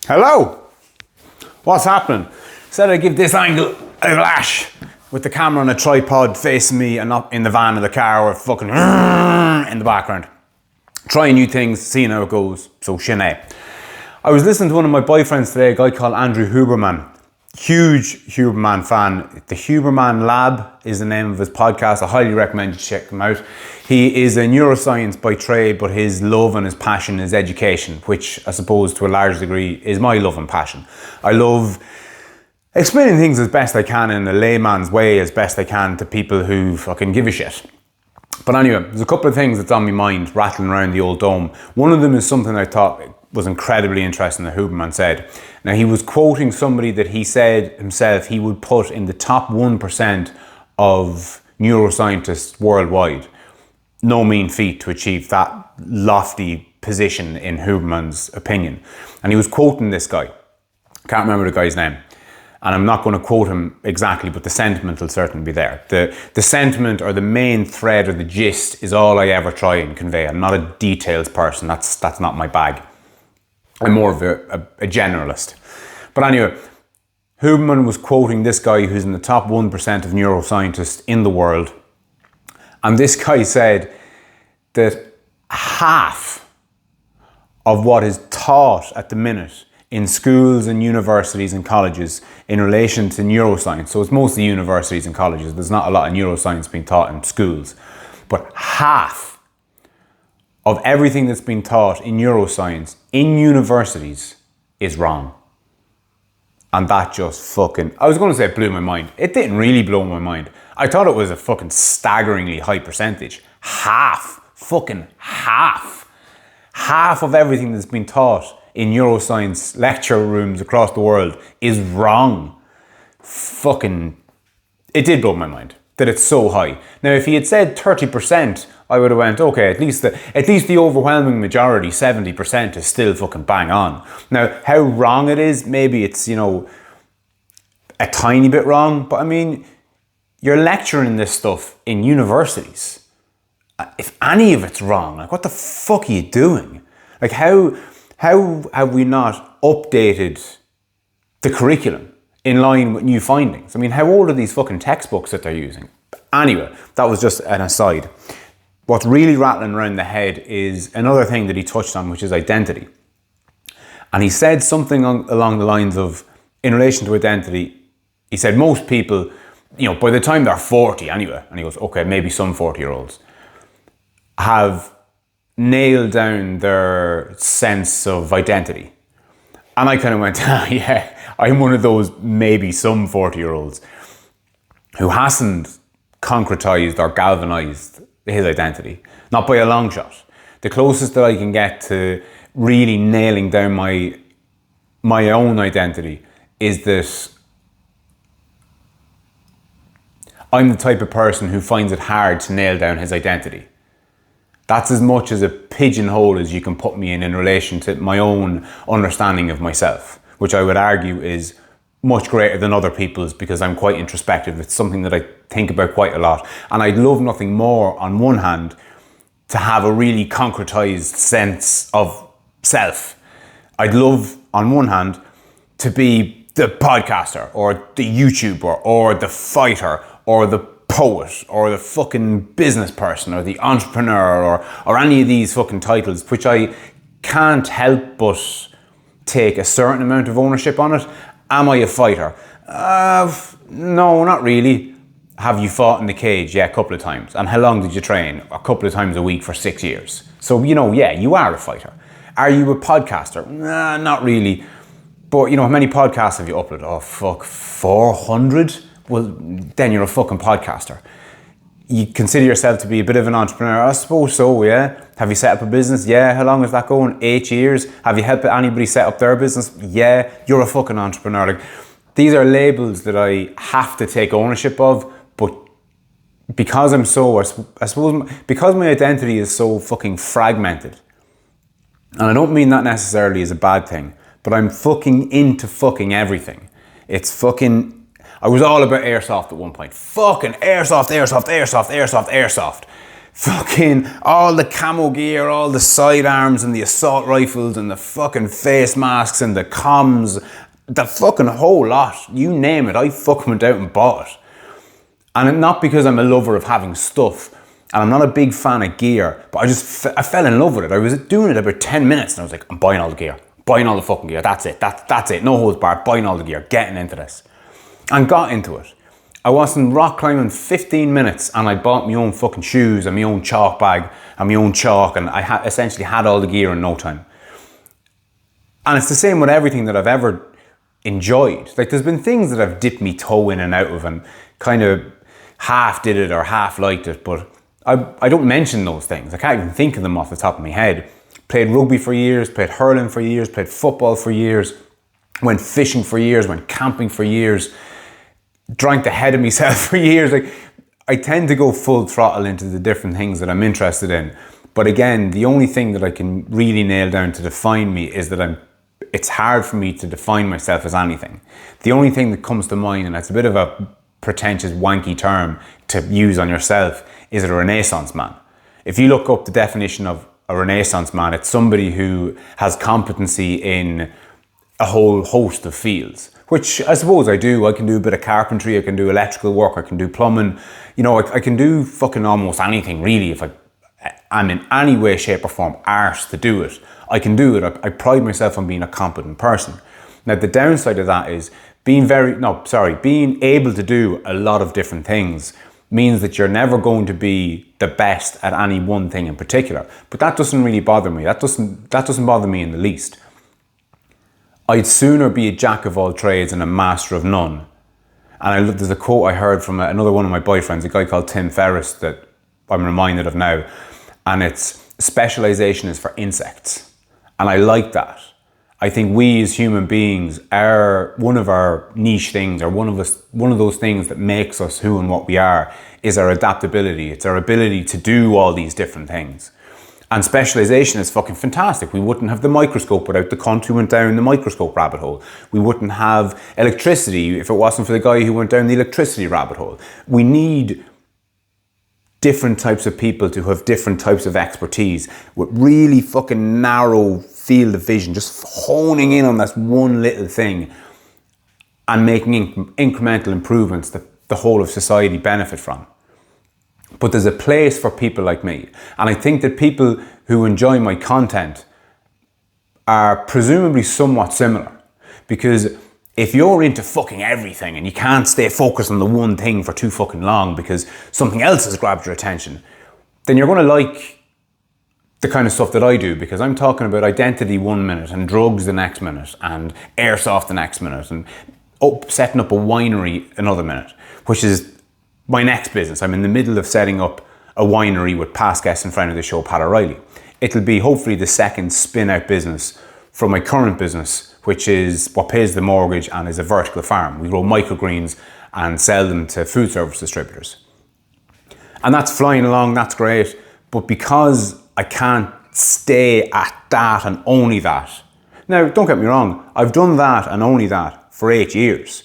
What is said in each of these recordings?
Hello! What's happening? Said I'd give this angle a flash with the camera on a tripod facing me and not in the van or the car or fucking in the background. Trying new things, seeing how it goes. So, Sinead. I was listening to one of my boyfriends today, a guy called Andrew Huberman. Huge Huberman fan. The Huberman Lab is the name of his podcast. I highly recommend you check him out. He is a neuroscience by trade, but his love and his passion is education, which I suppose to a large degree is my love and passion. I love explaining things as best I can in a layman's way, as best I can to people who fucking give a shit. But anyway, there's a couple of things that's on my mind rattling around the old dome. One of them is something I thought was incredibly interesting that Huberman said. Now, he was quoting somebody that he said himself he would put in the top 1% of neuroscientists worldwide. No mean feat to achieve that lofty position in Huberman's opinion. And he was quoting this guy. Can't remember the guy's name. And I'm not going to quote him exactly, but the sentiment will certainly be there. The sentiment or the main thread or the gist is all I ever try and convey. I'm not a details person. That's not my bag. I'm more of a generalist. But anyway, Huberman was quoting this guy who's in the top 1% of neuroscientists in the world. And this guy said that half of what is taught at the minute in schools and universities and colleges in relation to neuroscience, so it's mostly universities and colleges, there's not a lot of neuroscience being taught in schools, but half of everything that's been taught in neuroscience in universities is wrong. And that just fucking, I was going to say it blew my mind. It didn't really blow my mind. I thought it was a fucking staggeringly high percentage. Fucking half of everything that's been taught in neuroscience lecture rooms across the world is wrong. Fucking, it did blow my mind that it's so high. Now, if he had said 30%, I would have went, okay, at least the overwhelming majority, 70%, is still fucking bang on. Now, how wrong it is, maybe it's, a tiny bit wrong, but I mean, you're lecturing this stuff in universities. If any of it's wrong, like, what the fuck are you doing? Like, how have we not updated the curriculum in line with new findings? I mean, how old are these fucking textbooks that they're using? Anyway, that was just an aside. What's really rattling around the head is another thing that he touched on, which is identity. And he said something along the lines of, in relation to identity, he said most people, by the time they're 40 anyway, and he goes, okay, maybe some 40-year-olds, have nailed down their sense of identity. And I kind of went, yeah, I'm one of those maybe some 40-year-olds who hasn't concretized or galvanized his identity. Not by a long shot. The closest that I can get to really nailing down my own identity is that I'm the type of person who finds it hard to nail down his identity. That's as much as a pigeonhole as you can put me in relation to my own understanding of myself, which I would argue is much greater than other people's because I'm quite introspective. It's something that I think about quite a lot. And I'd love nothing more, on one hand, to have a really concretized sense of self. I'd love, on one hand, to be the podcaster or the YouTuber or the fighter or the poet or the fucking business person or the entrepreneur or any of these fucking titles, which I can't help but take a certain amount of ownership on it. Am I a fighter? No, not really. Have you fought in the cage? Yeah, a couple of times. And how long did you train? A couple of times a week for 6 years. So, yeah, you are a fighter. Are you a podcaster? Nah, not really. But, how many podcasts have you uploaded? Oh, fuck, 400? Well, then you're a fucking podcaster. You consider yourself to be a bit of an entrepreneur? I suppose so, yeah. Have you set up a business? Yeah. How long is that going? 8 years. Have you helped anybody set up their business? Yeah. You're a fucking entrepreneur. Like, these are labels that I have to take ownership of, but because I'm so, I suppose, because my identity is so fucking fragmented, and I don't mean that necessarily as a bad thing, but I'm fucking into fucking everything. It's fucking, I was all about airsoft at one point. Fucking airsoft. fucking all the camo gear, all the sidearms and the assault rifles and the fucking face masks and the comms, the fucking whole lot, you name it, I fucking went out and bought it. And not because I'm a lover of having stuff, and I'm not a big fan of gear, but I fell in love with it. I was doing it about 10 minutes and I was like, I'm buying all the gear, buying all the fucking gear, that's it, that's it, no holds barred, buying all the gear, getting into this. And got into it. I was in rock climbing 15 minutes and I bought my own fucking shoes and my own chalk bag and my own chalk, and I essentially had all the gear in no time. And it's the same with everything that I've ever enjoyed. Like, there's been things that I've dipped me toe in and out of and kind of half did it or half liked it, but I don't mention those things. I can't even think of them off the top of my head. Played rugby for years, played hurling for years, played football for years, went fishing for years, went camping for years, drank the head of myself for years. Like, I tend to go full throttle into the different things that I'm interested in. But again, the only thing that I can really nail down to define me is that it's hard for me to define myself as anything. The only thing that comes to mind, and it's a bit of a pretentious wanky term to use on yourself, is a Renaissance man. If you look up the definition of a Renaissance man, it's somebody who has competency in a whole host of fields, which I suppose I do. I can do a bit of carpentry, I can do electrical work, I can do plumbing. You know, I can do fucking almost anything really. If I'm in any way, shape or form arsed to do it, I can do it. I pride myself on being a competent person. Now, the downside of that is being able to do a lot of different things means that you're never going to be the best at any one thing in particular. But that doesn't really bother me. That doesn't bother me in the least. I'd sooner be a jack of all trades and a master of none. And there's a quote I heard from another one of my boyfriends, a guy called Tim Ferriss, that I'm reminded of now. And it's specialization is for insects. And I like that. I think we as human beings are one of our niche things, or one of those things that makes us who and what we are, is our adaptability. It's our ability to do all these different things. And specialization is fucking fantastic. We wouldn't have the microscope without the cunt who went down the microscope rabbit hole. We wouldn't have electricity if it wasn't for the guy who went down the electricity rabbit hole. We need different types of people to have different types of expertise with really fucking narrow field of vision, just honing in on that one little thing and making incremental improvements that the whole of society benefit from. But there's a place for people like me. And I think that people who enjoy my content are presumably somewhat similar. Because if you're into fucking everything and you can't stay focused on the one thing for too fucking long because something else has grabbed your attention, then you're going to like the kind of stuff that I do, because I'm talking about identity 1 minute and drugs the next minute and airsoft the next minute and setting up a winery another minute, which is my next business. I'm in the middle of setting up a winery with past guest and friend of the show, Pat O'Reilly. It'll be hopefully the second spin-out business from my current business, which is what pays the mortgage and is a vertical farm. We grow microgreens and sell them to food service distributors. And that's flying along, that's great. But because I can't stay at that and only that. Now, don't get me wrong, I've done that and only that for 8 years.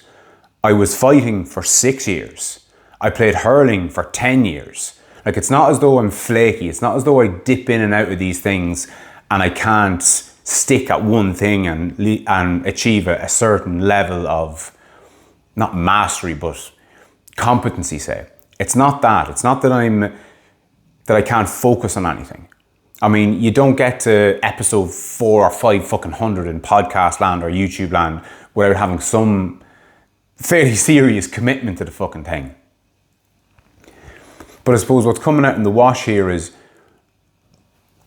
I was fighting for 6 years. I played hurling for 10 years. Like, it's not as though I'm flaky. It's not as though I dip in and out of these things and I can't stick at one thing and achieve a certain level of, not mastery, but competency, say. It's not that. It's not that I can't focus on anything. I mean, you don't get to episode 4 or 5 fucking hundred in podcast land or YouTube land without having some fairly serious commitment to the fucking thing. But I suppose what's coming out in the wash here is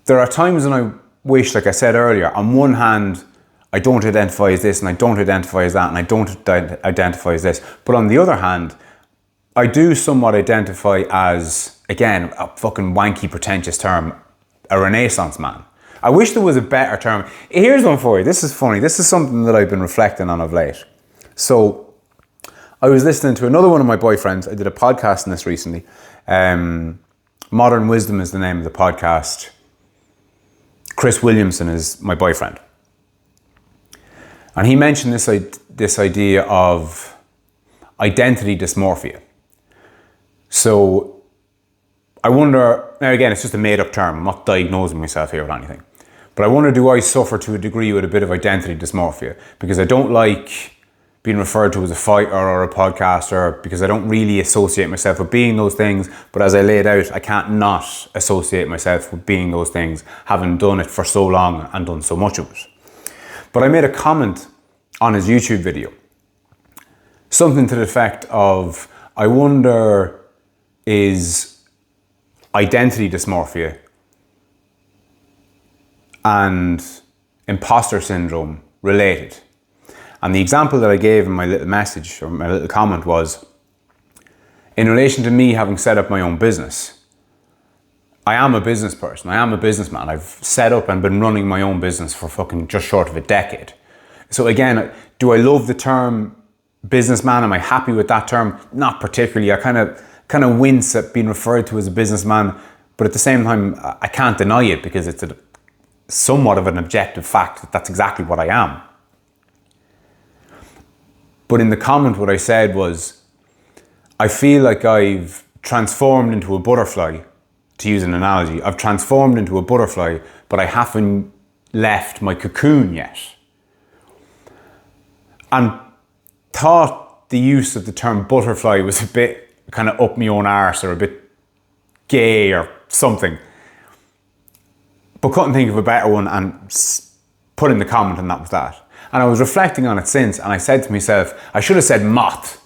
there are times when I wish, like I said earlier, on one hand, I don't identify as this and I don't identify as that and I don't identify as this. But on the other hand, I do somewhat identify as, again, a fucking wanky, pretentious term, a Renaissance man. I wish there was a better term. Here's one for you. This is funny. This is something that I've been reflecting on of late. So I was listening to another one of my boyfriends. I did a podcast on this recently. Modern Wisdom is the name of the podcast. Chris Williamson is my boyfriend. And he mentioned this idea of identity dysmorphia. So I wonder, now again, it's just a made up term. I'm not diagnosing myself here with anything. But I wonder, do I suffer to a degree with a bit of identity dysmorphia? Because I don't like being referred to as a fighter or a podcaster, because I don't really associate myself with being those things. But as I laid out, I can't not associate myself with being those things, having done it for so long and done so much of it. But I made a comment on his YouTube video, something to the effect of, I wonder, is identity dysmorphia and imposter syndrome related? And the example that I gave in my little message or my little comment was, in relation to me having set up my own business, I am a business person, I am a businessman. I've set up and been running my own business for fucking just short of a decade. So again, do I love the term businessman? Am I happy with that term? Not particularly. I kind of wince at being referred to as a businessman, but at the same time, I can't deny it because it's somewhat of an objective fact that that's exactly what I am. But in the comment, what I said was, I feel like I've transformed into a butterfly, to use an analogy. I've transformed into a butterfly, but I haven't left my cocoon yet. And thought the use of the term butterfly was a bit kind of up my own arse or a bit gay or something. But couldn't think of a better one and put in the comment, and that was that. And I was reflecting on it since, and I said to myself, I should have said moth.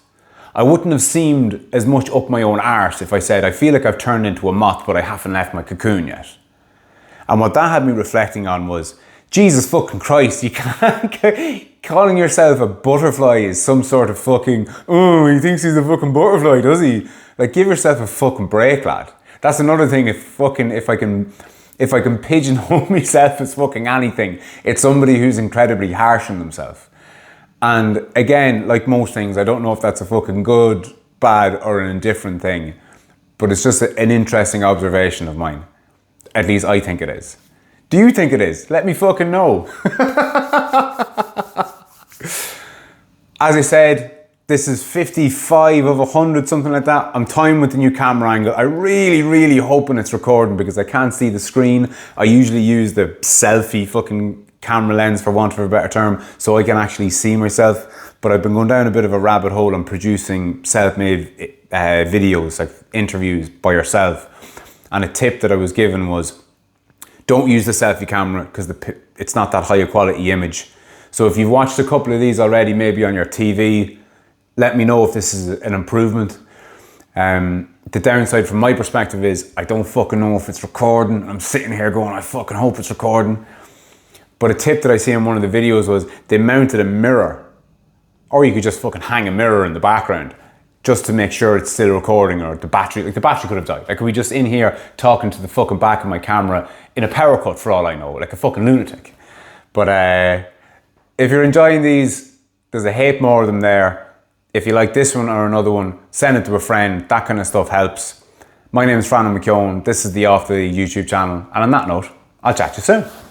I wouldn't have seemed as much up my own arse if I said, I feel like I've turned into a moth, but I haven't left my cocoon yet. And what that had me reflecting on was, Jesus fucking Christ, you can't, calling yourself a butterfly is some sort of fucking, oh, he thinks he's a fucking butterfly, does he? Like, give yourself a fucking break, lad. That's another thing, if I can pigeonhole myself as fucking anything, it's somebody who's incredibly harsh on themselves. And again, like most things, I don't know if that's a fucking good, bad, or an indifferent thing, but it's just an interesting observation of mine. At least I think it is. Do you think it is? Let me fucking know. As I said, this is 55 of 100, something like that. I'm toying with the new camera angle. I really hoping it's recording because I can't see the screen. I usually use the selfie fucking camera lens, for want of a better term, so I can actually see myself. But I've been going down a bit of a rabbit hole on producing self-made videos, like interviews by yourself. And a tip that I was given was, don't use the selfie camera because it's not that high a quality image. So if you've watched a couple of these already, maybe on your TV, let me know if this is an improvement. The downside from my perspective is I don't fucking know if it's recording. I'm sitting here going, I fucking hope it's recording. But a tip that I see in one of the videos was they mounted a mirror, or you could just fucking hang a mirror in the background just to make sure it's still recording, or the battery could have died. Like, are we just in here talking to the fucking back of my camera in a power cut for all I know, like a fucking lunatic. But if you're enjoying these, there's a heap more of them there. If you like this one or another one, send it to a friend. That kind of stuff helps. My name is Frannon McKeown. This is the Off the YouTube channel. And on that note, I'll chat to you soon.